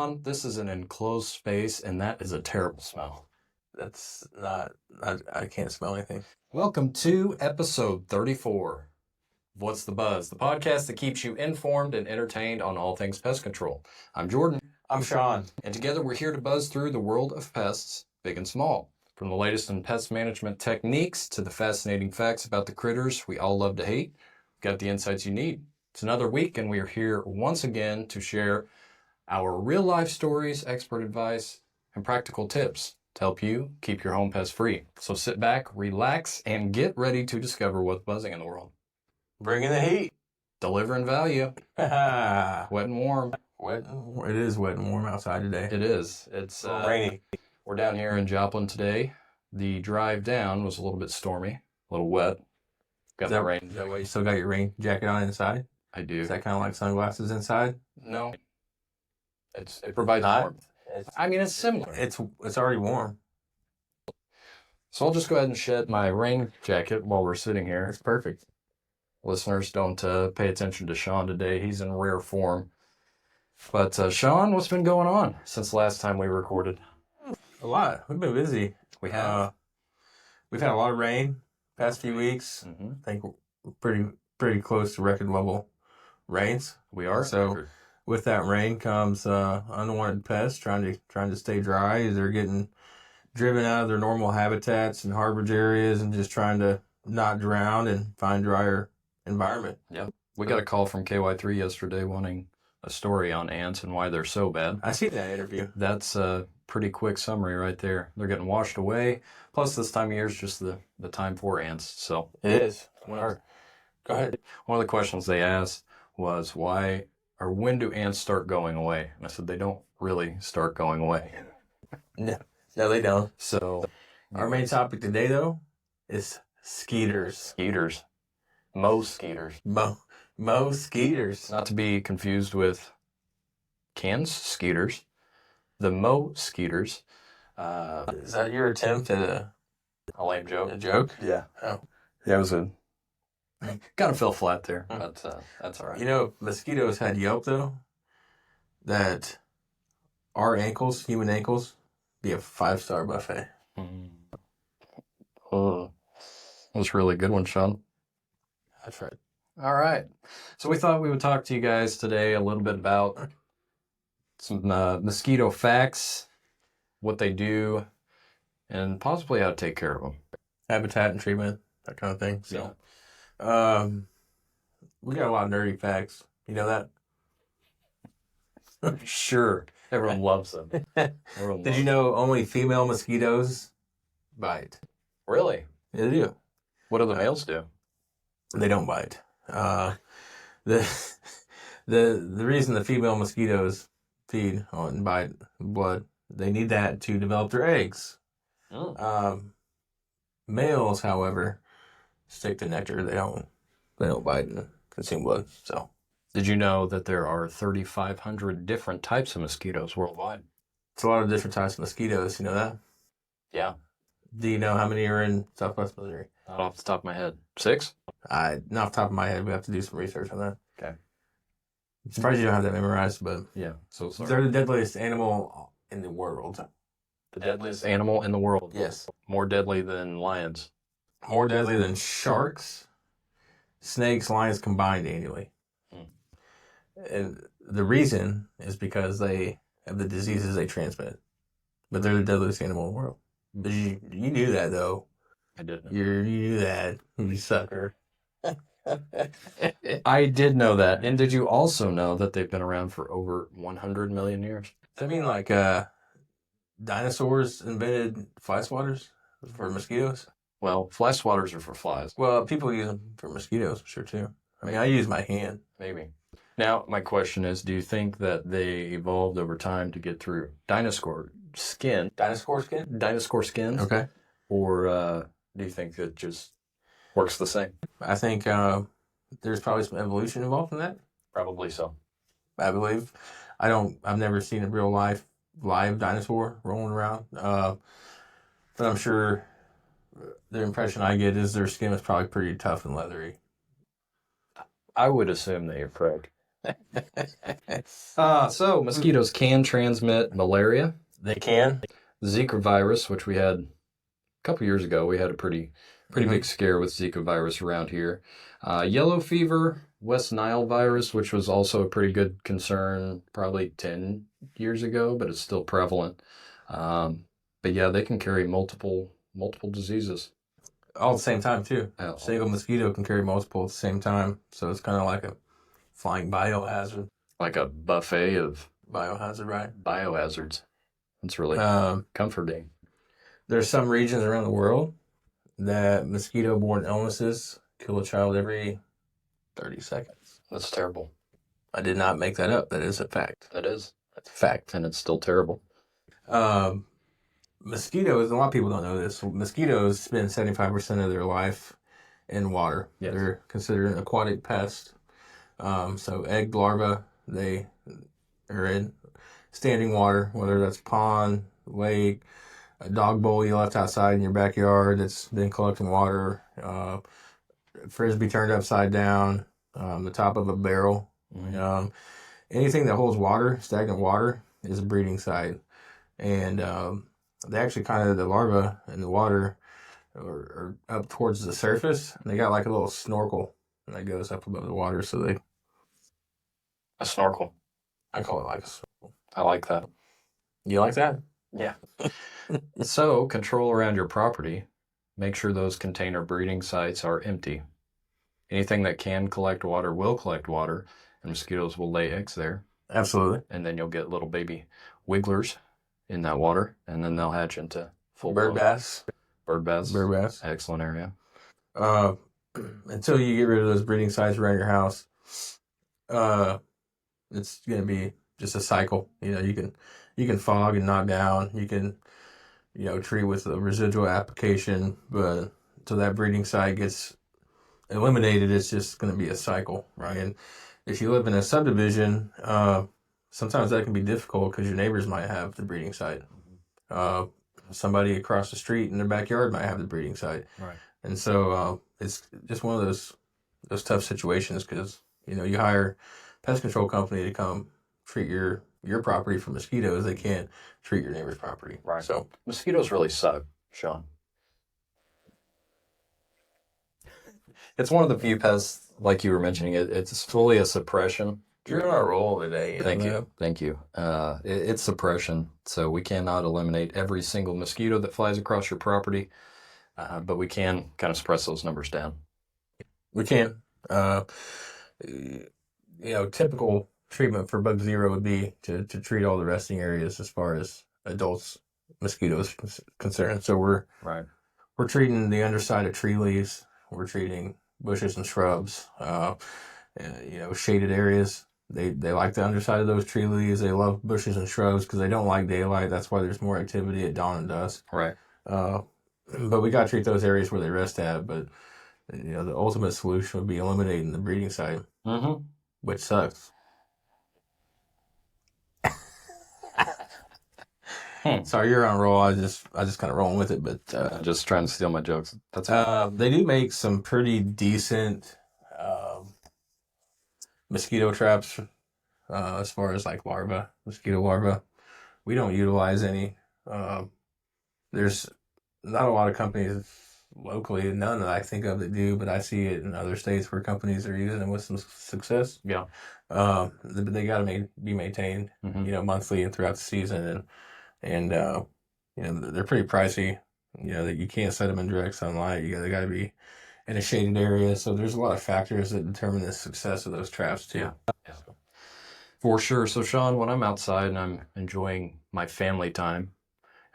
Shawn, this is an enclosed space, and that is a terrible smell. That's not, I can't smell anything. Welcome to episode 34 of What's the Buzz, the podcast that keeps you informed and entertained on all things pest control. I'm Jordan. I'm Shawn. And together we're here to buzz through the world of pests, big and small. From the latest in pest management techniques to the fascinating facts about the critters we all love to hate, we've got the insights you need. It's another week, and we are here once again to share our real-life stories, expert advice, and practical tips to help you keep your home pest free. So sit back, relax, and get ready to discover what's buzzing in the world. Bringing the heat. Delivering value. Wet and warm. It is wet and warm outside today. It is. It's rainy. We're down here in Joplin today. The drive down was a little bit stormy, a little wet. Got the rain. Is that why you still got your rain jacket on inside? I do. Is that kind of like sunglasses inside? No. It provides warmth. It's similar. It's already warm. So I'll just go ahead and shed my rain jacket while we're sitting here. It's perfect. Listeners, don't pay attention to Shawn today. He's in rare form. But Shawn, what's been going on since the last time we recorded? A lot. We've been busy. We have. We've had a lot of rain past few weeks. Mm-hmm. I think we're pretty close to record level rains. We are. So with that rain comes unwanted pests trying to stay dry. They're getting driven out of their normal habitats and harborage areas and just trying to not drown and find drier environment. Yep. We got a call from KY3 yesterday wanting a story on ants and why they're so bad. I see that interview. That's a pretty quick summary right there. They're getting washed away. Plus, this time of year is just the time for ants. So it is. Go ahead. One of the questions they asked was when do ants start going away? And I said they don't really start going away. No, they don't. So our main topic today, though, is Skeeters. Skeeters. Mo Skeeters. Mo Skeeters. Not to be confused with Can's Skeeters. The Mo Skeeters. Is that your attempt at a lame joke? A joke? Yeah. Oh. Yeah, it was a... Kind of fell flat there, but that's all right. You know, mosquitoes had Yelp, though, that our ankles, human ankles, be a 5-star buffet. Oh, that was a really good one, Shawn. That's right. All right. So we thought we would talk to you guys today a little bit about some mosquito facts, what they do, and possibly how to take care of them. Habitat and treatment, that kind of thing. So, we got a lot of nerdy facts. You know that? Sure. Everyone loves them. Did you know only female mosquitoes bite? Really? Yeah, they do. What do the males do? They don't bite. The reason the female mosquitoes feed on bite blood, they need that to develop their eggs. Oh. Males, however, stick to nectar. They don't bite and consume blood. So, did you know that there are 3,500 different types of mosquitoes worldwide? It's a lot of different types of mosquitoes. You know that? Yeah. Do you know how many are in Southwest Missouri? Not off the top of my head. 6? Not off the top of my head. We have to do some research on that. Okay. I'm surprised you don't have that memorized, but yeah. So sorry. They're the deadliest animal in the world. The deadliest animal in the world? Yes. More deadly than lions? More deadly than sharks, snakes, lions combined annually. And the reason is because they have the diseases they transmit. But they're the deadliest animal in the world. But you knew that, though. I didn't. You knew that, you sucker. I did know that. And did you also know that they've been around for over 100 million years? Does that mean like dinosaurs invented fly swatters for mosquitoes? Well, fly swatters are for flies. Well, people use them for mosquitoes, I'm sure, too. I mean, I use my hand. Maybe. Now, my question is, do you think that they evolved over time to get through dinosaur skin? Dinosaur skin? Dinosaur skins? Okay. Or do you think it just works the same? I think there's probably some evolution involved in that. Probably so. I believe. I've never seen a real live dinosaur rolling around. But I'm sure the impression I get is their skin is probably pretty tough and leathery. I would assume they are correct. So mosquitoes can transmit malaria, They can. Zika virus, which we had a couple years ago. We had a pretty Mhm. big scare with Zika virus around here. Yellow fever, West Nile virus, which was also a pretty good concern probably 10 years ago, but it's still prevalent. But yeah, they can carry multiple diseases. All at the same time, too. Uh, Single mosquito can carry multiple at the same time. So it's kind of like a flying biohazard. Like a buffet of Biohazard, right? biohazards. It's really comforting. There's some regions around the world that mosquito-borne illnesses kill a child every 30 seconds. That's terrible. I did not make that up. That is a fact. That is. That's a fact. And it's still terrible. Mosquitoes, a lot of people don't know this. Mosquitoes spend 75% of their life in water. Yes. They're considered an aquatic pest. So egg larvae, they are in standing water, whether that's pond, lake, a dog bowl you left outside in your backyard that's been collecting water, frisbee turned upside down, the top of a barrel. Mm-hmm. Anything that holds water, stagnant water, is a breeding site. And they actually the larvae in the water are up towards the surface. And they got like a little snorkel that goes up above the water. So they. A snorkel. I call it like a snorkel. I like that. You like that? Yeah. So, control around your property. Make sure those container breeding sites are empty. Anything that can collect water will collect water, and mosquitoes will lay eggs there. Absolutely. And then you'll get little baby wigglers in that water, and then they'll hatch into full bird bass. Bird bass. Bird bass. Excellent area. Until you get rid of those breeding sites around your house, it's going to be just a cycle. You can fog and knock down. You can, treat with a residual application, but until that breeding site gets eliminated, it's just going to be a cycle, right? And if you live in a subdivision, sometimes that can be difficult because your neighbors might have the breeding site. Somebody across the street in their backyard might have the breeding site. Right. And so it's just one of those tough situations because, you hire a pest control company to come treat your property for mosquitoes. They can't treat your neighbor's property. Right. So mosquitoes really suck, Shawn. It's one of the few pests, like you were mentioning, it's fully a suppression. You're on a roll today. Thank you. It's suppression, so we cannot eliminate every single mosquito that flies across your property, but we can kind of suppress those numbers down. We can. Typical treatment for bug zero would be to treat all the resting areas as far as adults mosquitoes concerned. So we're treating the underside of tree leaves. We're treating bushes and shrubs. Shaded areas. They like the underside of those tree leaves. They love bushes and shrubs because they don't like daylight. That's why there's more activity at dawn and dusk. Right. But we got to treat those areas where they rest at. But the ultimate solution would be eliminating the breeding site, which sucks. Sorry, you're on a roll. I just kind of rolling with it, but just trying to steal my jokes. That's they do make some pretty decent mosquito traps as far as like mosquito larvae. We don't utilize any. There's not a lot of companies locally, none that I think of that do, but I see it in other states where companies are using them with some success. Yeah. But they got to be maintained, monthly and throughout the season, and they're pretty pricey. That you can't set them in direct sunlight. They got to be in a shaded area. So there's a lot of factors that determine the success of those traps too. Yeah. For sure. So Shawn, when I'm outside and I'm enjoying my family time,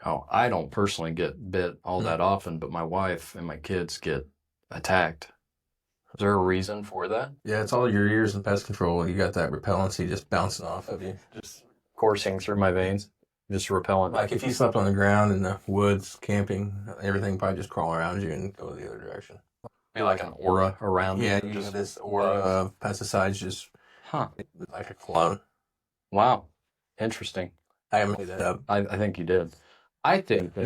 I don't personally get bit all that often, but my wife and my kids get attacked. Is there a reason for that? Yeah, it's all your years in pest control. You got that repellency just bouncing off of you, just coursing through my veins. Just repellent. Like if you slept on the ground in the woods camping, everything probably just crawl around you and go the other direction. Be like an aura around you. Yeah, just this aura of pesticides just like a clone. Wow. Interesting. I haven't made that up. I think you did. I think that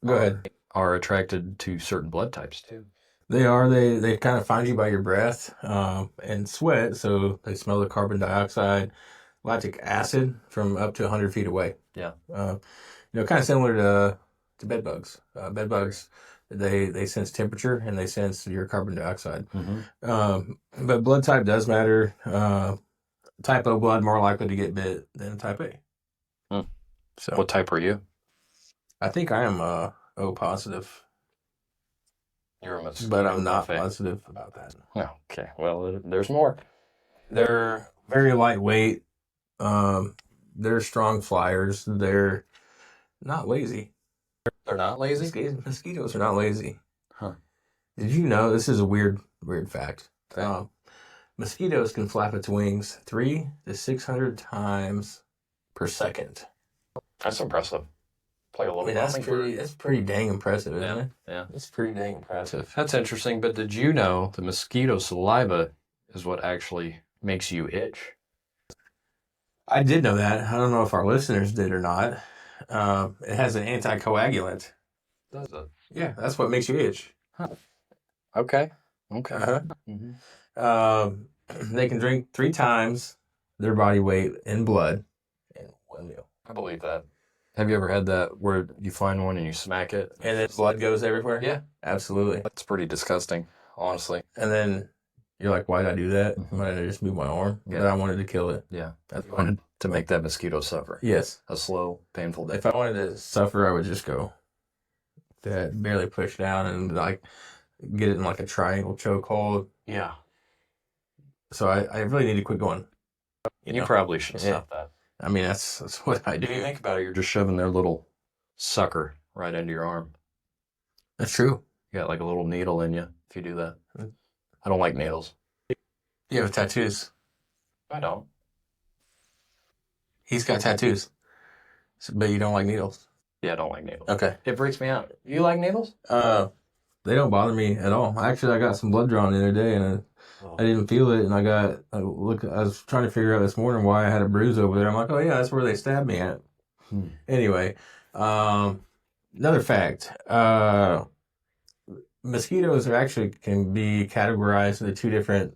go ahead. Are attracted to certain blood types too. They are. They kind of find you by your breath and sweat, so they smell the carbon dioxide, lactic acid from up to 100 feet away. Yeah. Kind of similar to bed bugs. Bed bugs, they sense temperature and they sense your carbon dioxide. But blood type does matter. Type O blood more likely to get bit than type A. So What type are you? I think I am O positive, You're a mosquito but I'm not buffet. positive about that. Okay, well, there's more. They're very lightweight. They're strong flyers. They're not lazy. They're not lazy? Mosquitoes are not lazy. Huh. Did you know, this is a weird fact. Okay. Mosquitoes can flap its wings 300 to 600 times per second. That's impressive. Play a little That's pretty dang impressive, isn't it? Yeah. It's pretty dang impressive. That's interesting, but did you know the mosquito saliva is what actually makes you itch? I did know that. I don't know if our listeners did or not. It has an anticoagulant. Does it? Yeah, that's what makes you itch. Okay. Uh-huh. Mm-hmm. They can drink 3 times their body weight in blood in one meal. I believe that. Have you ever had that where you find one and you smack it? And then blood goes everywhere? Yeah. Absolutely. That's pretty disgusting, honestly. And then you're like, why did I do that? Why did I just move my arm? Yeah. But I wanted to kill it. Yeah. That's You wanted to make that mosquito suffer. Yes. A slow, painful death. If I wanted to suffer, I would just go barely push down and like get it in like a triangle chokehold. Yeah. So I really need to quit going. You probably should stop that. I mean, that's what I do. If you think about it, you're just shoving their little sucker right into your arm. That's true. You got like a little needle in you if you do that. I don't like needles. You have tattoos. I don't. He's got tattoos. But you don't like needles. Yeah, I don't like needles. Okay. It freaks me out. You like needles? They don't bother me at all. Actually, I got some blood drawn the other day and I didn't feel it, and I was trying to figure out this morning why I had a bruise over there. I'm like, oh yeah, that's where they stabbed me at. Anyway, another fact: mosquitoes can be categorized into 2 different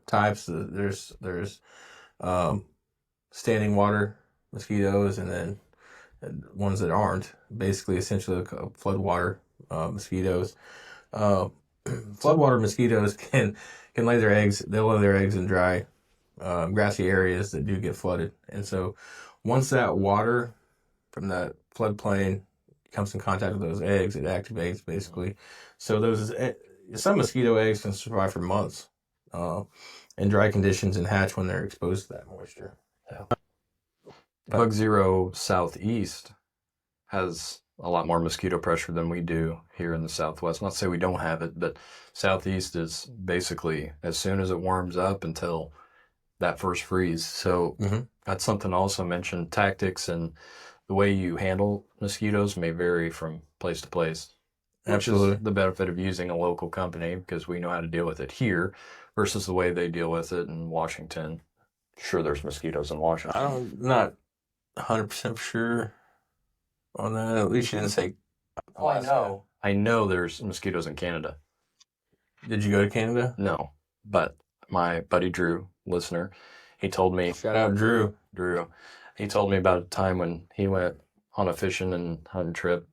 types. There's standing water mosquitoes, and then ones that aren't. Basically, essentially, floodwater mosquitoes. Floodwater mosquitoes can lay their eggs. They'll lay their eggs in dry, grassy areas that do get flooded. And so once that water from that floodplain comes in contact with those eggs, it activates basically. So some mosquito eggs can survive for months in dry conditions and hatch when they're exposed to that moisture. Yeah. Bug Zero Southeast has a lot more mosquito pressure than we do here in the Southwest. Not to say we don't have it, but Southeast is basically as soon as it warms up until that first freeze. So that's something I also mentioned. Tactics and the way you handle mosquitoes may vary from place to place. Absolutely. Which is the benefit of using a local company because we know how to deal with it here versus the way they deal with it in Washington. Sure, there's mosquitoes in Washington. I'm not 100% sure on that. At least you didn't say. Oh, I know there's mosquitoes in Canada. Did you go to Canada? No, but my buddy Drew, listener, he told me. Shout out Drew. He told me about a time when he went on a fishing and hunting trip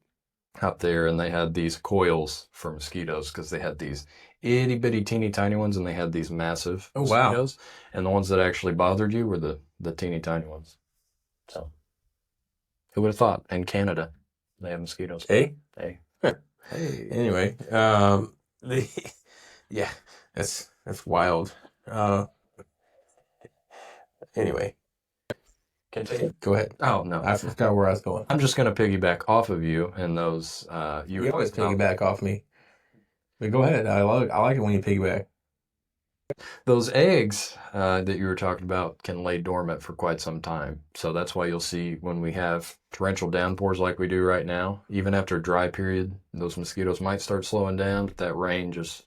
up there, and they had these coils for mosquitoes because they had these itty bitty teeny tiny ones, and they had these massive mosquitoes, and the ones that actually bothered you were the teeny tiny ones. So, who would have thought? In Canada, they have mosquitoes. Hey. Hey. Anyway, yeah, that's wild. Anyway, Continue. Go ahead. Oh no, I forgot where I was going. I'm just going to piggyback off of you and those. You always piggyback off me. But go ahead. I like it when you piggyback. Those eggs that you were talking about can lay dormant for quite some time. So that's why you'll see when we have torrential downpours like we do right now, even after a dry period, those mosquitoes might start slowing down, but that rain just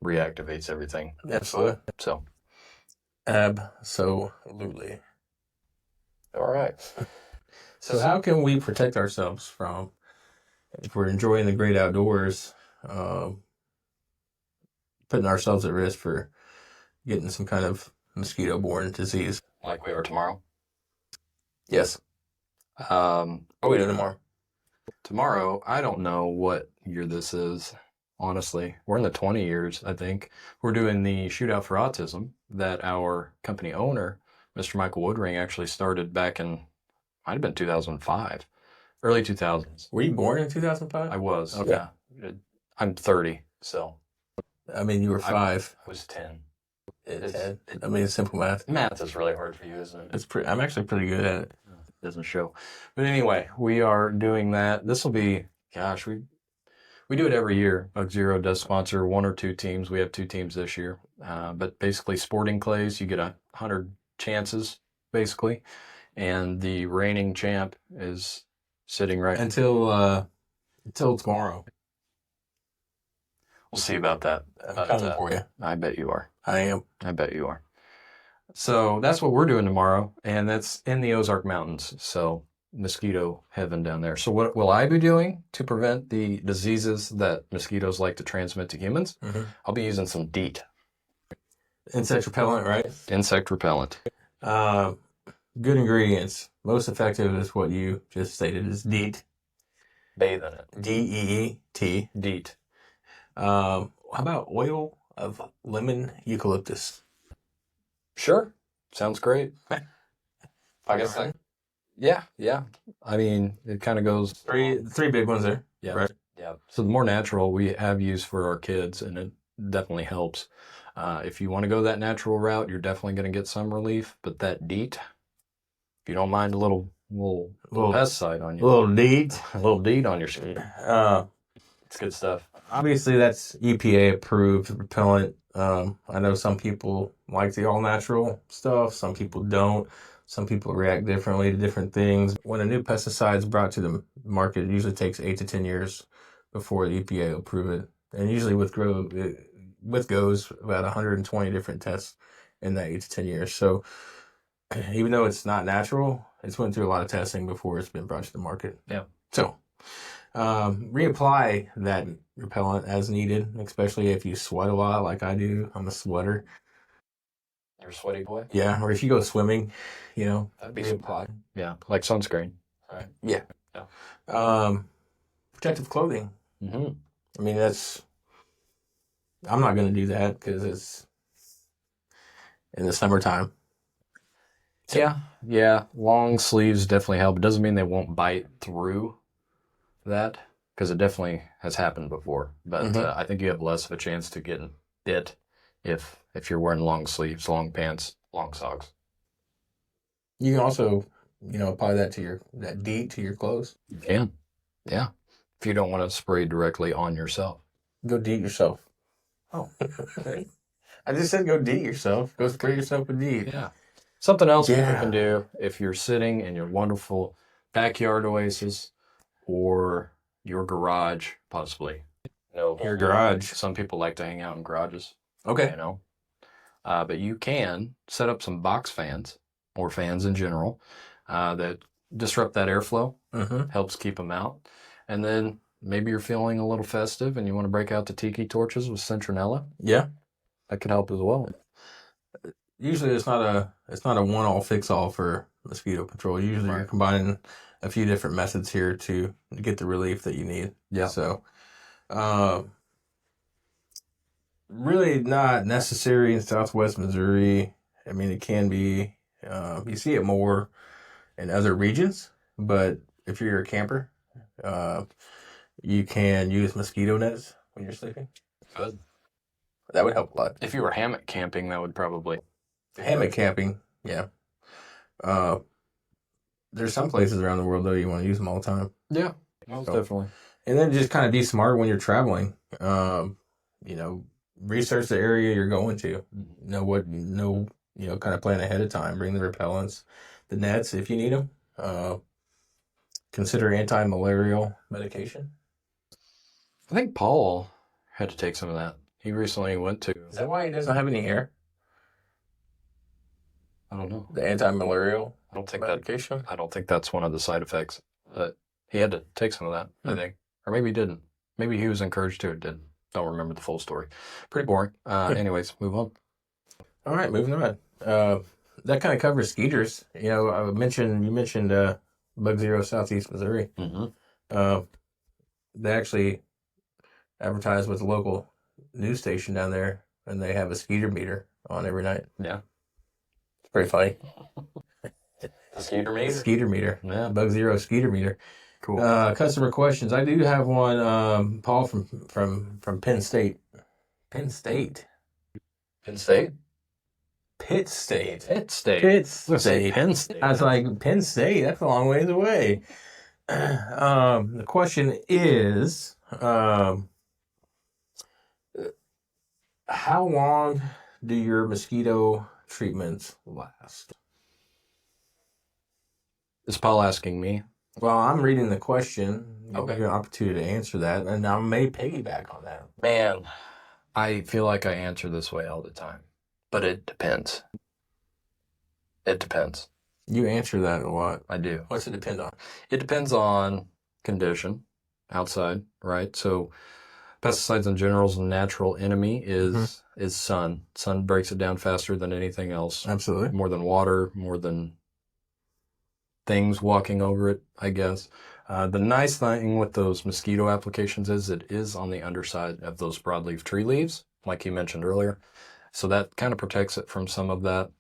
reactivates everything. Absolutely. So. Absolutely. All right. So how can we protect ourselves from, if we're enjoying the great outdoors, putting ourselves at risk for getting some kind of mosquito-borne disease. Like we are tomorrow. Yes. Um, What are we doing tomorrow? Tomorrow, I don't know what year this is, honestly. We're in the 20 years, I think. We're doing the Shootout for Autism that our company owner, Mr. Michael Woodring, actually started back in, might have been 2005, early 2000s. Were you born in 2005? I was, Okay. yeah. I'm 30, so I mean, you were 5. I was 10. 10. I mean, it's simple math. Math is really hard for you, isn't it? I'm actually pretty good at it. It doesn't show. But anyway, we are doing that. This will be, gosh, we do it every year. Bug Zero does sponsor 1 or 2 teams. We have 2 teams this year. But basically, sporting clays, you get 100 chances, basically. And the reigning champ is sitting right until tomorrow. We'll see about that. I'm coming for you. I bet you are. I am. I bet you are. So that's what we're doing tomorrow, and that's in the Ozark Mountains. So mosquito heaven down there. So what will I be doing to prevent the diseases that mosquitoes like to transmit to humans? Mm-hmm. I'll be using some DEET. Insect repellent, right? Insect repellent. Good ingredients. Most effective is what you just stated is DEET. Bathe in it. DEET. DEET. How about oil of lemon eucalyptus? Sure. Sounds great. I guess so. Yeah. I mean, it kind of goes... Three big ones there. Yeah. Right. Yeah. So the more natural we have used for our kids, and it definitely helps. If you want to go that natural route, you're definitely going to get some relief. But that DEET, if you don't mind a little pesticide on you. A little DEET. A little DEET on your skin. It's good stuff. Obviously, that's EPA approved repellent. I know some people like the all natural stuff. Some people don't. Some people react differently to different things. When a new pesticide is brought to the market, it usually takes 8 to 10 years before the EPA will approve it. And usually with goes about 120 different tests in that 8 to 10 years. So even though it's not natural, it's went through a lot of testing before it's been brought to the market. Yeah. So reapply that repellent as needed, especially if you sweat a lot like I do. I'm a sweater. You're a sweaty boy? Yeah, or if you go swimming, that'd be reapply. Yeah, like sunscreen. Right. Yeah. Protective clothing. Mm-hmm. I mean, I'm not going to do that because it's in the summertime. Yeah. Long sleeves definitely help. It doesn't mean they won't bite through that, because it definitely has happened before. But I think you have less of a chance to get bit if you're wearing long sleeves, long pants, long socks. You can also, apply that that DEET to your clothes. You can. Yeah. If you don't want to spray directly on yourself. Go DEET yourself. Oh. I just said go DEET yourself. Go spray yourself with DEET. Yeah. Something else you can do if you're sitting in your wonderful backyard oasis or your garage, possibly. Your garage. Some people like to hang out in garages. Okay. But you can set up some box fans or fans in general that disrupt that airflow, helps keep them out. And then maybe you're feeling a little festive and you want to break out the tiki torches with citronella. Yeah. That could help as well. Usually it's not a one-all fix-all for mosquito control. Usually you're combining a few different methods here to get the relief that you need. Yeah. So, really not necessary in Southwest Missouri. I mean, it can be. You see it more in other regions, but if you're a camper, you can use mosquito nets when you're sleeping. Good. That would help a lot. If you were hammock camping, that would probably... Hammock camping, yeah. There's some places around the world, though, you want to use them all the time. Yeah, most definitely. And then just kind of be smart when you're traveling. Research the area you're going to. Kind of plan ahead of time. Bring the repellents, the nets if you need them. Consider anti-malarial medication. I think Paul had to take some of that. He recently went to... Is that why he doesn't have any hair? I don't know. The anti-malarial medication? I don't think that's one of the side effects. But he had to take some of that, I think. Or maybe he didn't. Maybe he was encouraged to, it didn't. Don't remember the full story. Pretty boring. Anyways, move on. All right, moving on. That kind of covers Skeeters. You mentioned Bug Zero Southeast Missouri. Mm-hmm. They actually advertise with the local news station down there, and they have a Skeeter meter on every night. Yeah. It's pretty funny. The Skeeter meter? Skeeter meter. Yeah. Bug Zero Skeeter meter. Cool. Customer questions. I do have one, Paul from Penn State. Penn State? Penn State? Pitt State. Pitt State. Pitt Let's say State. Penn State. I was like, Penn State? That's a long ways away. The question is, how long do your mosquito treatments last? Is Paul asking me? Well, I'm reading the question. Okay. You have an opportunity to answer that, and I may piggyback on that. Man, I feel like I answer this way all the time, but it depends. It depends. You answer that a lot. I do. What's it depend on? It depends on condition outside, right? So pesticides in general's natural enemy is sun. Sun breaks it down faster than anything else. Absolutely. More than water, more than things walking over it, I guess. The nice thing with those mosquito applications is it is on the underside of those broadleaf tree leaves, like you mentioned earlier. So that kind of protects it from some of that.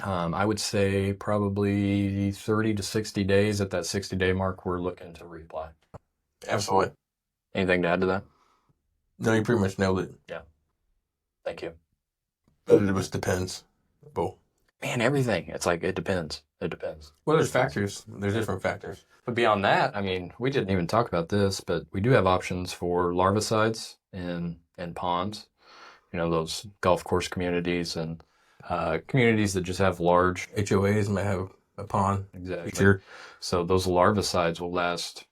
I would say probably 30 to 60 days. At that 60-day mark, we're looking to reapply. Absolutely. Anything to add to that? No, you pretty much nailed it. Yeah. Thank you. But it just depends. Well, Man, everything. It's like, it depends. It depends. well, there's factors. There's different factors. But beyond that, I mean, we didn't even talk about this, but we do have options for larvicides in ponds. You know, those golf course communities and communities that just have large. HOAs may have a pond. Exactly. Sure. So those larvicides will last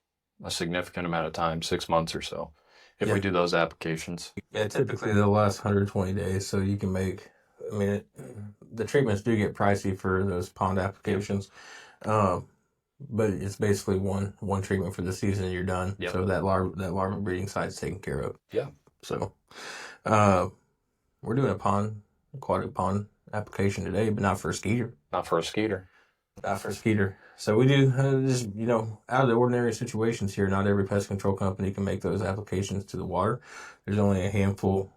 a significant amount of time, 6 months or so, if Yeah. we do those applications. Yeah, typically they'll last 120 days, so you can make. I mean, the treatments do get pricey for those pond applications, but it's basically one treatment for the season and you're done. Yep. So that larva breeding side's taken care of. Yeah. So, we're doing aquatic pond application today, but not for a skeeter. Not for a Skeeter. Not for a skeeter. So we do just, out of the ordinary situations here. Not every pest control company can make those applications to the water. There's only a handful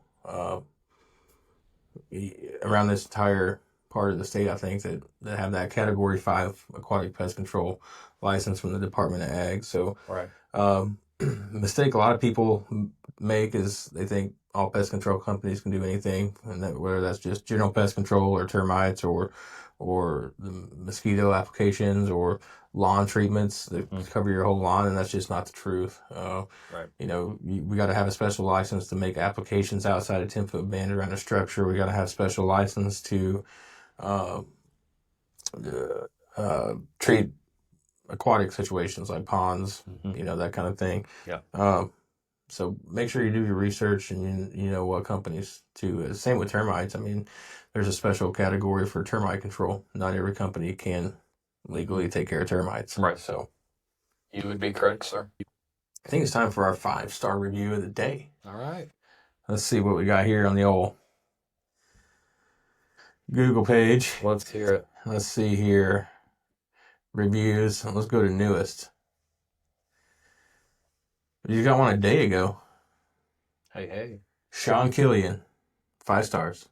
around this entire part of the state, I think, that have that Category 5 aquatic pest control license from the Department of Ag. So, Right. mistake a lot of people make is they think all pest control companies can do anything, and that whether that's just general pest control or termites or the mosquito applications or lawn treatments that cover your whole lawn, and that's just not the truth. Right. We got to have a special license to make applications outside a 10-foot band around a structure. We got to have special license to treat aquatic situations like ponds, that kind of thing. Yeah. So make sure you do your research and you know what companies to. Same with termites. I mean, there's a special category for termite control. Not every company can legally take care of termites. Right. So You would be correct, sir. I think it's time for our 5-star review of the day. All right. Let's see what we got here on the old Google page. Let's hear it. Let's see here. Reviews. Let's go to newest. You got one a day ago. Hey. Shawn Killian, 5 stars.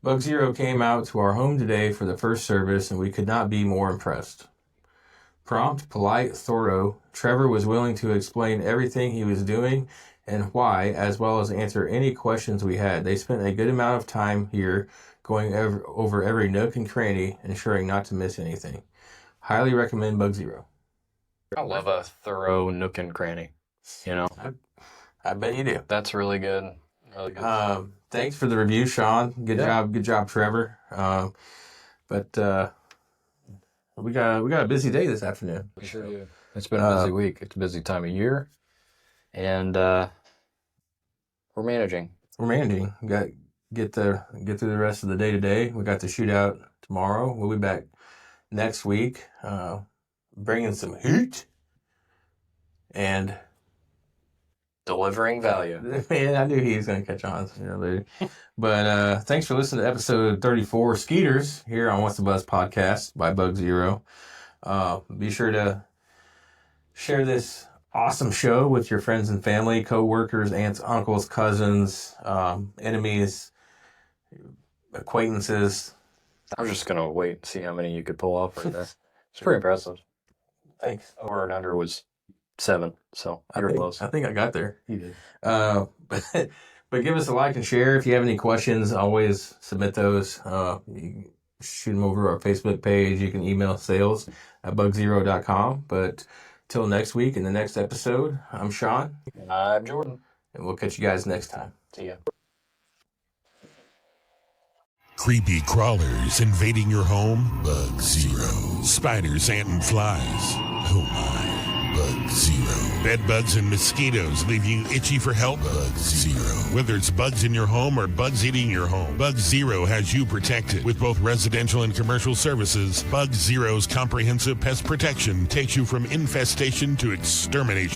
Bug Zero came out to our home today for the first service, and we could not be more impressed. Prompt, polite, thorough, Trevor was willing to explain everything he was doing and why, as well as answer any questions we had. They spent a good amount of time here going over every nook and cranny, ensuring not to miss anything. Highly recommend Bug Zero. I love a thorough nook and cranny. I bet you do. That's really good. Really good. Thanks for the review, Shawn. Good job, Trevor. But we got a busy day this afternoon. We sure do. It's been a busy week. It's a busy time of year, and we're managing. We're managing. We got get through the rest of the day today. We got the shootout tomorrow. We'll be back next week, bringing some heat and Delivering value. Man, I knew he was going to catch on sooner or later. But thanks for listening to episode 34, Skeeters, here on What's the Buzz podcast by Bug Zero. Be sure to share this awesome show with your friends and family, co-workers, aunts, uncles, cousins, enemies, acquaintances. I was just going to wait and see how many you could pull off right there. It's pretty impressive. Thanks. Over and under was 7, so you're close. I think I got there. You did. But give us a like and share. If you have any questions, always submit those. You can shoot them over our Facebook page. You can email sales@bugzero.com. But till next week in the next episode, I'm Shawn. And I'm Jordan. And we'll catch you guys next time. See ya. Creepy crawlers invading your home? Bug Zero. Spiders, ant, and flies? Oh my. Bug Zero. Bed bugs and mosquitoes leave you itchy for help? Bug Zero. Whether it's bugs in your home or bugs eating your home, Bug Zero has you protected. With both residential and commercial services, Bug Zero's comprehensive pest protection takes you from infestation to extermination.